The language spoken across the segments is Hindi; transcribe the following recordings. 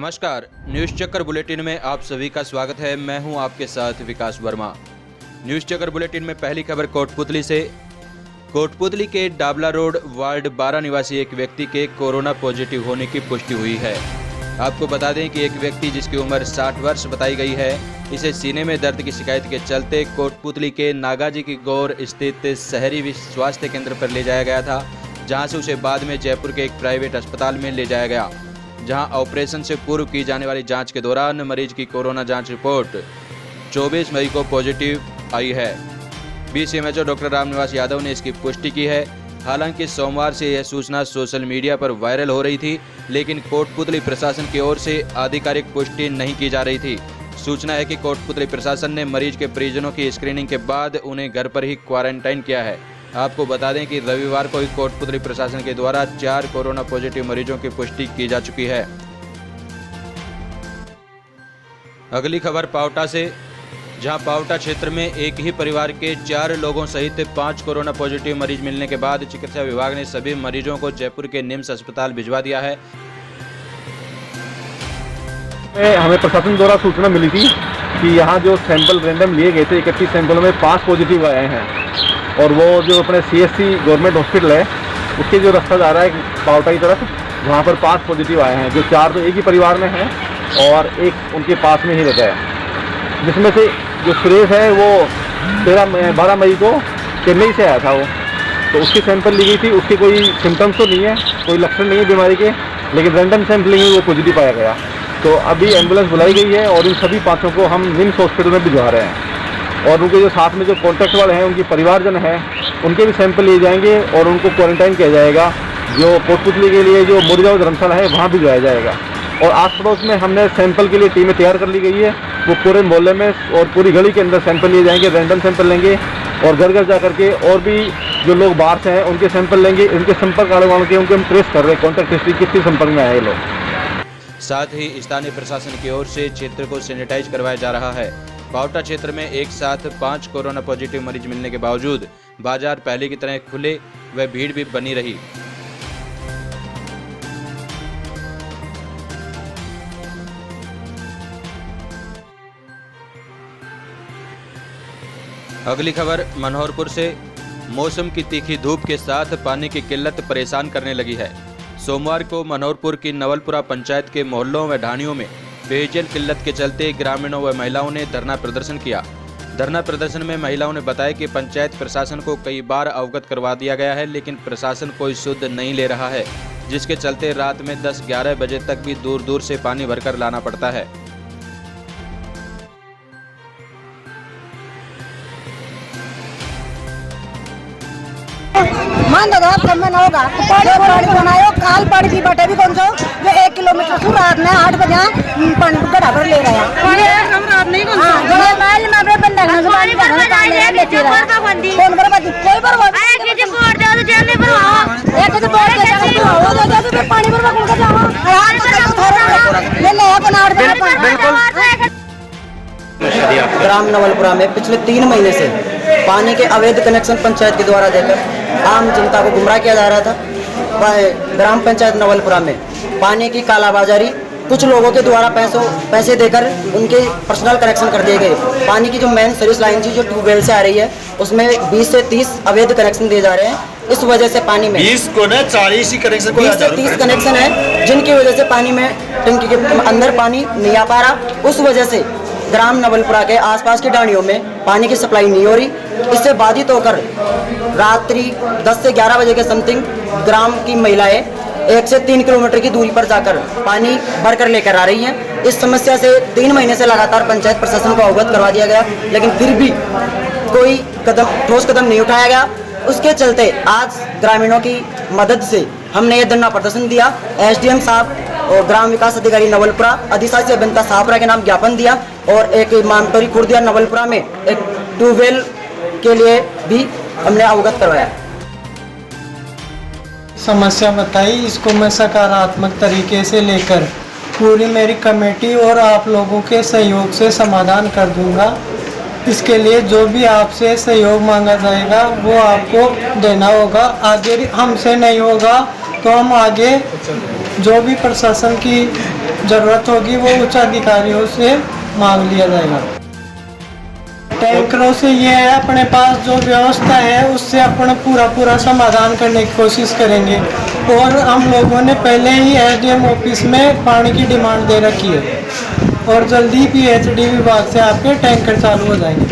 नमस्कार, न्यूज़ चक्कर बुलेटिन में आप सभी का स्वागत है। मैं हूं आपके साथ विकास वर्मा। न्यूज़ चक्कर बुलेटिन में पहली खबर कोटपुतली से। कोटपुतली के डाबला रोड वार्ड 12 निवासी एक व्यक्ति के कोरोना पॉजिटिव होने की पुष्टि हुई है। आपको बता दें कि एक व्यक्ति जिसकी उम्र 60 वर्ष बताई गई है, इसे सीने में दर्द की शिकायत के चलते कोटपुतली के नागाजी की गौर स्थित शहरी स्वास्थ्य केंद्र पर ले जाया गया था, जहाँ से उसे बाद में जयपुर के एक प्राइवेट अस्पताल में ले जाया गया, जहां ऑपरेशन से पूर्व की जाने वाली जांच के दौरान मरीज की कोरोना जांच रिपोर्ट 24 मई को पॉजिटिव आई है। बीसीएमएचओ डॉक्टर रामनिवास यादव ने इसकी पुष्टि की है। हालांकि सोमवार से यह सूचना सोशल मीडिया पर वायरल हो रही थी, लेकिन कोटपुतली प्रशासन की ओर से आधिकारिक पुष्टि नहीं की जा रही थी। सूचना है कि कोटपुतली प्रशासन ने मरीज के परिजनों की स्क्रीनिंग के बाद उन्हें घर पर ही क्वारंटाइन किया है। आपको बता दें कि रविवार को ही कोटपुतली प्रशासन के द्वारा 4 कोरोना पॉजिटिव मरीजों की पुष्टि की जा चुकी है। अगली खबर पावटा से, जहां पावटा क्षेत्र में एक ही परिवार के 4 लोगों सहित 5 कोरोना पॉजिटिव मरीज मिलने के बाद चिकित्सा विभाग ने सभी मरीजों को जयपुर के निम्स अस्पताल भिजवा दिया है। हमें प्रशासन द्वारा सूचना मिली थी कि यहाँ जो सैंपल रैंडम लिए गए थे, 31 सैंपलों में 5 पॉजिटिव आए हैं, और वो जो अपने सीएससी गवर्नमेंट हॉस्पिटल है उसके जो रास्ता जा रहा है पावटा की तरफ, वहाँ पर 5 पॉजिटिव आए हैं, जो 4 तो एक ही परिवार में हैं और एक उनके पास में ही रहता है। जिसमें से जो सुरेश है वो 12 मई को चेन्नई से आया था वो, तो उसकी सैंपल ली गई थी। उसके कोई सिम्टम्स तो नहीं है, कोई लक्षण नहीं है बीमारी के, लेकिन रैंडम सैंपलिंग में वो पॉजिटिव पाया गया। तो अभी एम्बुलेंस बुलाई गई है और इन सभी 5 को हम निम्स हॉस्पिटल में भिजवा रहे हैं, और उनके जो साथ में जो कॉन्टैक्ट वाले हैं, उनके परिवारजन हैं, उनके भी सैंपल लिए जाएंगे और उनको क्वारंटाइन किया जाएगा। जो कोटपुतली के लिए जो मुरजाओ धर्मशाला है वहाँ भिजवाया जाएगा, और आस पड़ोस में हमने सैंपल के लिए टीमें तैयार कर ली गई है। वो पूरे मोहल्ले में और पूरी गली के अंदर सैंपल लिए जाएंगे, रैंडम सैंपल लेंगे, और घर घर जा करके और भी जो लोग बाहर से हैं उनके सैंपल लेंगे। उनके संपर्क आने वालों के उनको हम ट्रेस कर रहे हैं, कॉन्टैक्ट हिस्ट्री किसके संपर्क में आए ये लोग। साथ ही स्थानीय प्रशासन की ओर से क्षेत्र को सैनिटाइज करवाया जा रहा है। पावटा क्षेत्र में एक साथ 5 कोरोना पॉजिटिव मरीज मिलने के बावजूद बाजार पहले की तरह खुले व भीड़ भी बनी रही। अगली खबर मनोहरपुर से। मौसम की तीखी धूप के साथ पानी की किल्लत परेशान करने लगी है। सोमवार को मनोहरपुर की नवलपुरा पंचायत के मोहल्लों व ढाणियों में पेयजल किल्लत के चलते ग्रामीणों व महिलाओं ने धरना प्रदर्शन किया। धरना प्रदर्शन में महिलाओं ने बताया कि पंचायत प्रशासन को कई बार अवगत करवा दिया गया है, लेकिन प्रशासन कोई सुध नहीं ले रहा है, जिसके चलते रात में 10-11 बजे तक भी दूर दूर से पानी भरकर लाना पड़ता है। मान दादा कम में ना होगा जो पानी बनायो काल पड़ की बटे भी कौन सो जो 1 किलोमीटर से रात में 8 बजे पानी गड़ा भर ले गया। हम रात नहीं कौन सा जो माल में अपने बंदा ना पानी भरता है लेते रहा कौन बर्बादी कोई बर्बादी एक के बोर्ड दे तो जेल में भरवाओ, एक के बोर्ड दे तो तो पानी भरवा कौन का जाओ रात को ले ले अपन 8 बजे बिल्कुल। ग्राम नवलपुरा में पिछले 3 महीने से पानी के अवैध कनेक्शन पंचायत के द्वारा देकर आम जनता को गुमराह किया जा रहा था। ग्राम पंचायत नवलपुरा में पानी की कालाबाजारी, कुछ लोगों के द्वारा पैसे देकर उनके पर्सनल कनेक्शन कर दिए गए। पानी की जो मेन सर्विस लाइन थी जो ट्यूबवेल से आ रही है, उसमें 20 से 30 अवैध कनेक्शन दिए जा रहे हैं। इस वजह से पानी में 20 को ना 40 ही कनेक्शन 20 से 30 कनेक्शन है, जिनकी वजह से पानी में टंकी के अंदर पानी नहीं आ पा रहा। उस वजह से ग्राम नवलपुरा के आसपास की ढाणियों में पानी की सप्लाई नहीं हो रही। इससे बाधित होकर रात्रि 10 से 11 बजे के समथिंग ग्राम की महिलाएं 1 से 3 किलोमीटर की दूरी पर जाकर पानी भर कर लेकर आ रही हैं। इस समस्या से 3 महीने से लगातार पंचायत प्रशासन को अवगत करवा दिया गया, लेकिन फिर भी कोई ठोस कदम नहीं उठाया गया। उसके चलते आज ग्रामीणों की मदद से हमने ये धरना प्रदर्शन दिया। एसडीएम साहब और ग्राम विकास अधिकारी नवलपुरा, अधिशासी अभियंता साहपुरा के नाम ज्ञापन दिया, और एक मानटोरी खुर्दिया नवलपुरा में एक ट्यूबवेल के लिए भी हमने अवगत करवाया। समस्या बताई, इसको मैं सकारात्मक तरीके से लेकर पूरी मेरी कमेटी और आप लोगों के सहयोग से समाधान कर दूंगा। इसके लिए जो भी आपसे सहयोग मांगा जाएगा वो आपको देना होगा। आगे हमसे नहीं होगा तो हम आगे जो भी प्रशासन की ज़रूरत होगी वो उच्च अधिकारियों से मांग लिया जाएगा। टैंकरों से ये है, अपने पास जो व्यवस्था है उससे अपना पूरा समाधान करने की कोशिश करेंगे। और हम लोगों ने पहले ही एसडीएम ऑफिस में पानी की डिमांड दे रखी है और जल्दी पीएचडी विभाग से आपके टैंकर चालू हो जाएंगे।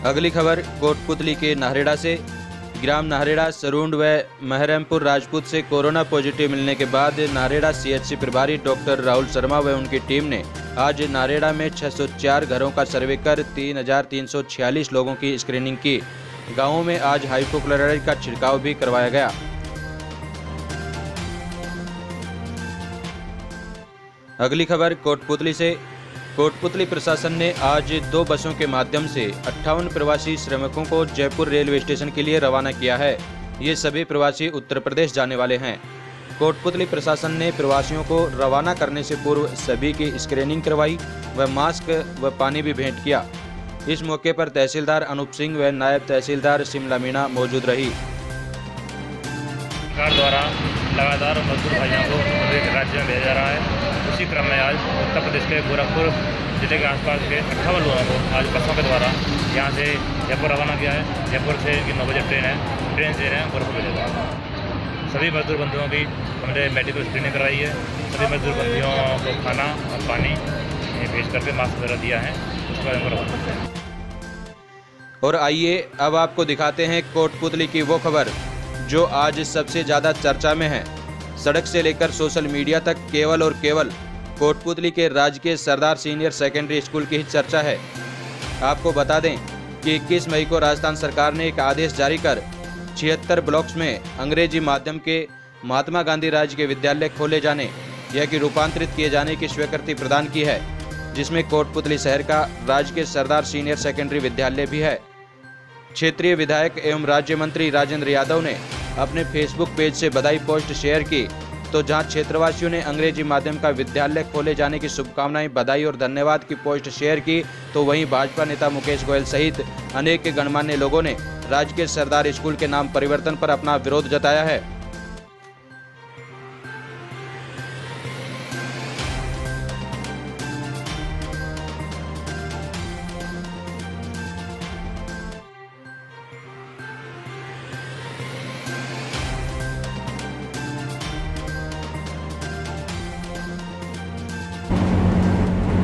अगली खबर कोटपुतली के नाहरेड़ा से। ग्राम नाहरेड़ा, सरूंड व महरमपुर राजपूत से कोरोना पॉजिटिव मिलने के बाद नाहरेड़ा सीएचसी प्रभारी डॉक्टर राहुल शर्मा व उनकी टीम ने आज नाहरेड़ा में 604 घरों का सर्वे कर 3,346 लोगों की स्क्रीनिंग की। गांवों में आज हाइपोक्लोराइड का छिड़काव भी करवाया गया। अगली खबर कोटपुतली से। कोटपुतली प्रशासन ने आज 2 बसों के माध्यम से 58 प्रवासी श्रमिकों को जयपुर रेलवे स्टेशन के लिए रवाना किया है। ये सभी प्रवासी उत्तर प्रदेश जाने वाले हैं। कोटपुतली प्रशासन ने प्रवासियों को रवाना करने से पूर्व सभी की स्क्रीनिंग करवाई व मास्क व पानी भी भेंट किया। इस मौके पर तहसीलदार अनूप सिंह व नायब तहसीलदार शिमला मीणा मौजूद रही। सरकार द्वारा लगातार मजदूर भाइयों को दूसरे राज्य में भेजा जा रहा है। उसी क्रम में आज उत्तर प्रदेश के गोरखपुर जिले के आसपास के 58 लोगों को आज बसों के द्वारा यहाँ से जयपुर रवाना किया है। जयपुर से 9 बजे ट्रेन है, ट्रेन से रहे हैं गोरखपुर भेजेगा। सभी मजदूर बंधुओं की हमने मेडिकल स्क्रीनिंग कराई है। सभी मजदूर बंधुओं को खाना और पानी भेज करके मास्क वगैरह दिया है, उसको हमको रवाना किया है। और आइए अब आपको दिखाते हैं कोटपुतली की वो खबर जो आज सबसे ज़्यादा चर्चा में है। सड़क से लेकर सोशल मीडिया तक केवल और केवल कोटपुतली के राजकीय सरदार सीनियर सेकेंडरी स्कूल की ही चर्चा है। आपको बता दें कि 21 मई को राजस्थान सरकार ने एक आदेश जारी कर 76 ब्लॉक्स में अंग्रेजी माध्यम के महात्मा गांधी राजकीय विद्यालय खोले जाने या कि रूपांतरित किए जाने की स्वीकृति प्रदान की है, जिसमें कोटपुतली शहर का राजकीय सरदार सीनियर सेकेंडरी विद्यालय भी है। क्षेत्रीय विधायक एवं राज्य मंत्री राजेंद्र यादव ने अपने फेसबुक पेज से बधाई पोस्ट शेयर की, तो जहां क्षेत्रवासियों ने अंग्रेजी माध्यम का विद्यालय खोले जाने की शुभकामनाएं, बधाई और धन्यवाद की पोस्ट शेयर की, तो वहीं भाजपा नेता मुकेश गोयल सहित अनेक गणमान्य लोगों ने राजकीय सरदार स्कूल के नाम परिवर्तन पर अपना विरोध जताया है।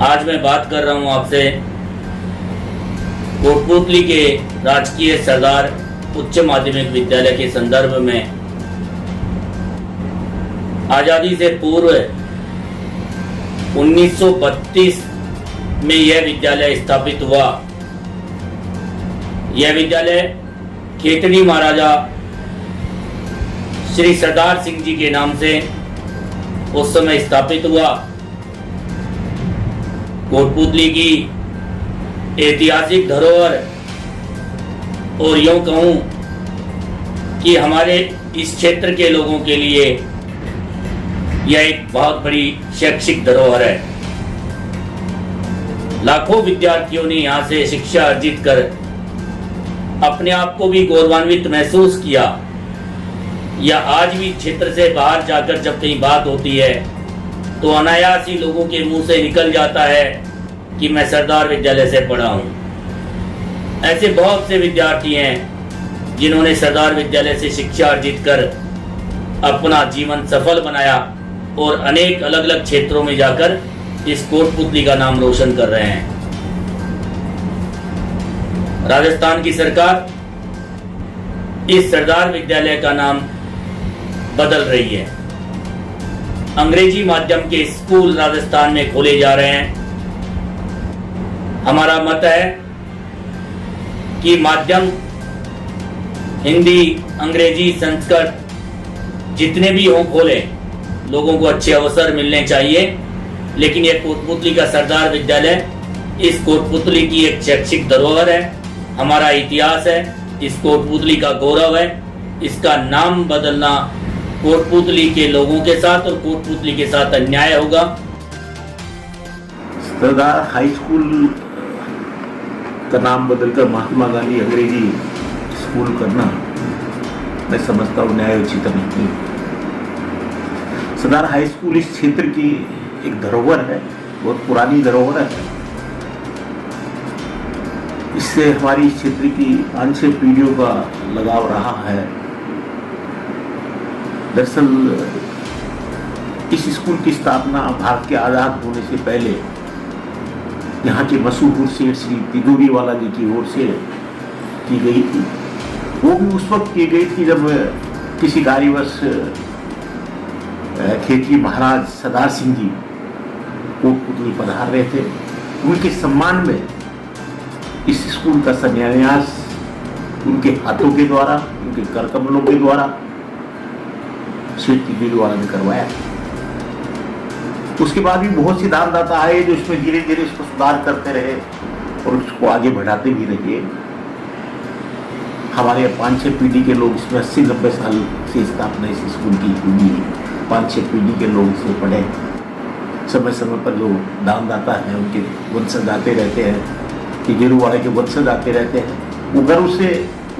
आज मैं बात कर रहा हूं आपसे कोटपुतली के राजकीय सरदार उच्च माध्यमिक विद्यालय के संदर्भ में। आजादी से पूर्व 1932 में यह विद्यालय स्थापित हुआ। यह विद्यालय खेतड़ी महाराजा श्री सरदार सिंह जी के नाम से उस समय स्थापित हुआ। कोटपुतली की ऐतिहासिक धरोहर और यूं कहूं कि हमारे इस क्षेत्र के लोगों के लिए यह एक बहुत बड़ी शैक्षिक धरोहर है। लाखों विद्यार्थियों ने यहाँ से शिक्षा अर्जित कर अपने आप को भी गौरवान्वित महसूस किया। या आज भी क्षेत्र से बाहर जाकर जब कहीं बात होती है तो अनायास ही लोगों के मुंह से निकल जाता है कि मैं सरदार विद्यालय से पढ़ा हूं। ऐसे बहुत से विद्यार्थी हैं जिन्होंने सरदार विद्यालय से शिक्षा अर्जित कर अपना जीवन सफल बनाया और अनेक अलग अलग क्षेत्रों में जाकर इस कोटपुतली का नाम रोशन कर रहे हैं। राजस्थान की सरकार इस सरदार विद्यालय का नाम बदल रही है। अंग्रेजी माध्यम के स्कूल राजस्थान में खोले जा रहे हैं। हमारा मत है कि माध्यम हिंदी, अंग्रेजी, संस्कृत जितने भी हों खोले, लोगों को अच्छे अवसर मिलने चाहिए। लेकिन यह कोटपुतली का सरदार विद्यालय इस कोटपुतली की एक शैक्षिक धरोहर है, हमारा इतिहास है, इस कोटपुतली का गौरव है। इसका नाम बदलना कोटपुतली के लोगों के साथ और कोटपुतली के साथ अन्याय होगा। सरदार हाई स्कूल का नाम बदलकर महात्मा गांधी अंग्रेजी स्कूल करना मैं समझता हूँ न्यायोचित नहीं। सदार हाई स्कूल इस क्षेत्र की एक धरोहर है, बहुत पुरानी धरोहर है। इससे हमारी इस क्षेत्र की 5-6 पीढ़ियों का लगाव रहा है। दरअसल इस स्कूल की स्थापना भारत के आज़ाद होने से पहले यहाँ के मशहूर सेठ श्री तिजोरीवाला जी की ओर से की गई थी। वो भी उस वक्त की गई थी जब किसी कार्यवश खेतरी महाराज सरदार सिंह जी कोटपुतली पधार रहे थे। उनके सम्मान में इस स्कूल का शिलान्यास उनके हाथों के द्वारा, उनके कर कमलों के द्वारा सेठ तिजोरीवाला ने करवाया। उसके बाद भी बहुत से दानदाता आए जो इसमें धीरे धीरे इसको सुधार करते रहे और उसको आगे बढ़ाते भी रहे। हमारे 5-6 पीढ़ी के लोग इसमें 80-90 साल से स्थापना इस स्कूल की हुई है। 5-6 पीढ़ी के लोग इसे पढ़े। समय समय पर जो दानदाता हैं उनके वंशज आते रहते हैं, तिजोरीवाला के वंशज आते रहते हैं। वो गर्व से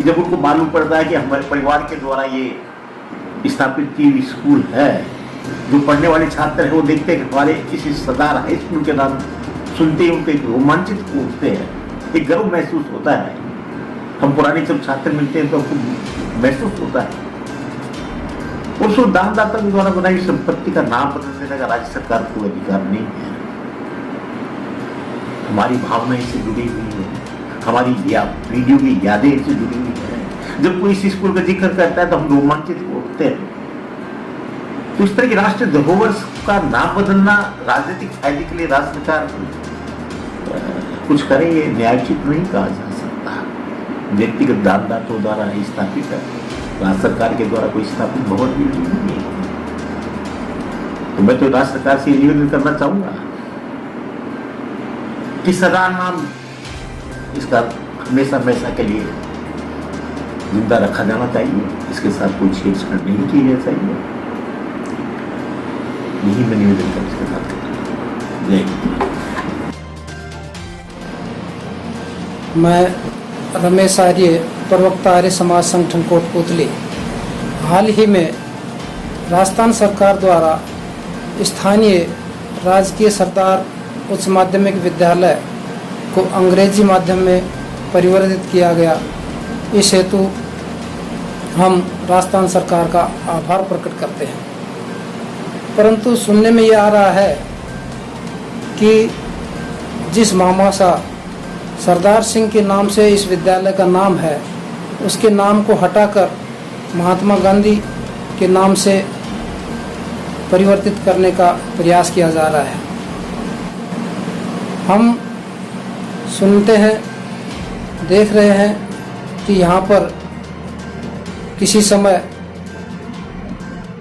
जब उनको मालूम पड़ता है कि हमारे परिवार के द्वारा ये स्थापित की स्कूल है, जो पढ़ने वाले छात्र हैं वो देखते हैं कि हमारे इस सदार हाई स्कूल के नाम सुनते ही उनके रोमांचित होते हैं, एक गर्व महसूस होता है। हम पुराने जब छात्र मिलते हैं तो हमको महसूस होता है। और उसको दानदाता के द्वारा बनाई संपत्ति का नाम बदल देने का राज्य सरकार को अधिकार नहीं है। हमारी भावना इससे जुड़ी हुई है, हमारी पीढ़ियों की यादें इससे जुड़ी हुई है। जब कोई इस स्कूल का जिक्र करता है तो हम रोमांचित होते हैं। तो इस तरह की राष्ट्रीय धरोहर का नाम बदलना राजनीतिक फायदे के लिए राज्य सरकार कुछ करे, ये न्यायोचित नहीं कहा जा सकता। व्यक्तिगत दानदाताओं द्वारा स्थापित है, राज्य सरकार के द्वारा कोई स्थापित भवन भी नहीं है। तो मैं तो राज्य सरकार से निवेदन करना चाहूंगा कि सदा नाम इसका हमेशा हमेशा के लिए जिंदा रखा जाना चाहिए। इसके साथ कोई छेड़छाड़ नहीं की जानी चाहिए। यही मैं निवेदन कर इसके साथ जय हिंद। मैं रमेश आर्य, प्रवक्ता आर्य समाज संगठन कोटपुतली। हाल ही में राजस्थान सरकार द्वारा स्थानीय राजकीय सरदार उच्च माध्यमिक विद्यालय को अंग्रेजी माध्यम में परिवर्तित किया गया। इस हेतु हम राजस्थान सरकार का आभार प्रकट करते हैं। परंतु सुनने में ये आ रहा है कि जिस महामासा सरदार सिंह के नाम से इस विद्यालय का नाम है, उसके नाम को हटाकर महात्मा गांधी के नाम से परिवर्तित करने का प्रयास किया जा रहा है। हम सुनते हैं, देख रहे हैं कि यहाँ पर किसी समय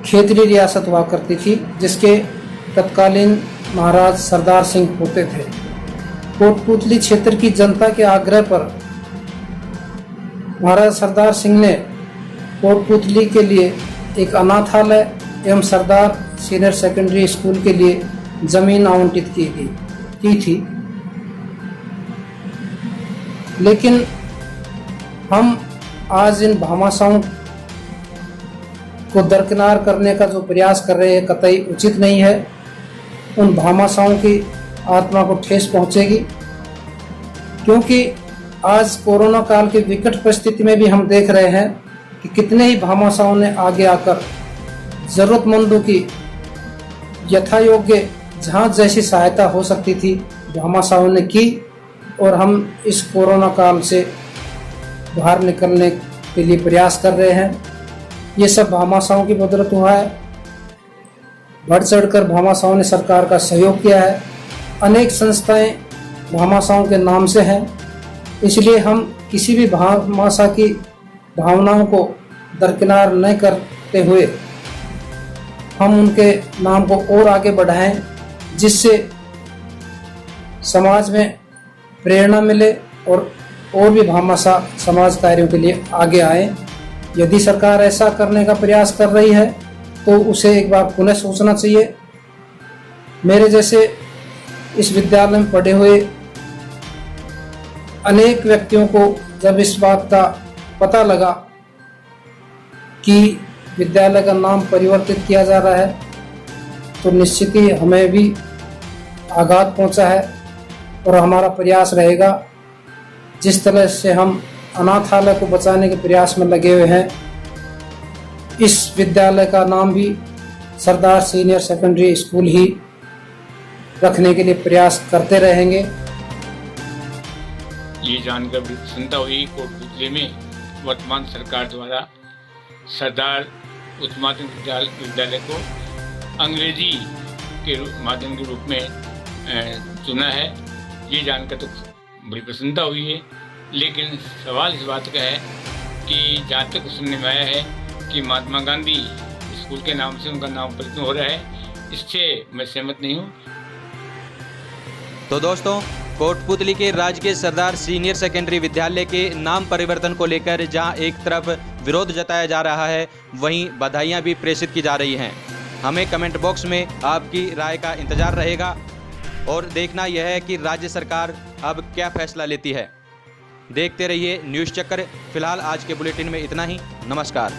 खेतरी रियासत हुआ करती थी, जिसके तत्कालीन महाराज सरदार सिंह होते थे। कोटपुतली क्षेत्र की जनता के आग्रह पर महाराज सरदार सिंह ने कोटपुतली के लिए एक अनाथालय एवं सरदार सीनियर सेकेंडरी स्कूल के लिए जमीन आवंटित की थी। लेकिन हम आज इन भामाशाहों को दरकिनार करने का जो प्रयास कर रहे हैं कतई उचित नहीं है। उन भामाशाहों की आत्मा को ठेस पहुंचेगी, क्योंकि आज कोरोना काल की विकट परिस्थिति में भी हम देख रहे हैं कि कितने ही भामाशाहों ने आगे आकर जरूरतमंदों की यथायोग्य जहां जैसी सहायता हो सकती थी भामाशाहों ने की। और हम इस कोरोना काल से बाहर निकलने के लिए प्रयास कर रहे हैं। ये सब भामाशाहों की बदौलत हुआ है। बढ़ चढ़कर भामाशाहों ने सरकार का सहयोग किया है। अनेक संस्थाएं भामाशाहों के नाम से हैं। इसलिए हम किसी भी भामाशाह की भावनाओं को दरकिनार न करते हुए हम उनके नाम को और आगे बढ़ाएं, जिससे समाज में प्रेरणा मिले और भी भामाशाह समाज कार्यों के लिए आगे आए। यदि सरकार ऐसा करने का प्रयास कर रही है तो उसे एक बार पुनः सोचना चाहिए। मेरे जैसे इस विद्यालय में पढ़े हुए अनेक व्यक्तियों को जब इस बात का पता लगा कि विद्यालय का नाम परिवर्तित किया जा रहा है तो निश्चित ही हमें भी आघात पहुंचा है और हमारा प्रयास रहेगा जिस तरह से हम अनाथालय को बचाने के प्रयास में लगे हुए हैं, इस विद्यालय का नाम भी सरदार सीनियर सेकेंडरी स्कूल ही रखने के लिए प्रयास करते रहेंगे। ये जानकर भी प्रसन्नता हुई कोटपुतली में वर्तमान सरकार द्वारा सरदार उच्च माध्यमिक विद्यालय को अंग्रेजी के माध्यम के रूप में चुना है। ये जानकर तो बड़ी प्रसन्नता हुई है, लेकिन सवाल इस बात का है कि जहाँ तक सुनने में आया है कि महात्मा गांधी स्कूल के नाम से उनका नाम परिवर्तन हो रहा है, इससे मैं सहमत नहीं हूँ। तो दोस्तों, कोटपुतली के राजकीय सरदार सीनियर सेकेंडरी विद्यालय के नाम परिवर्तन को लेकर जहां एक तरफ विरोध जताया जा रहा है, वहीं बधाइयां भी प्रेषित की जा रही हैं। हमें कमेंट बॉक्स में आपकी राय का इंतजार रहेगा और देखना यह है कि राज्य सरकार अब क्या फैसला लेती है। देखते रहिए न्यूज़ चक्कर। फिलहाल आज के बुलेटिन में इतना ही। नमस्कार।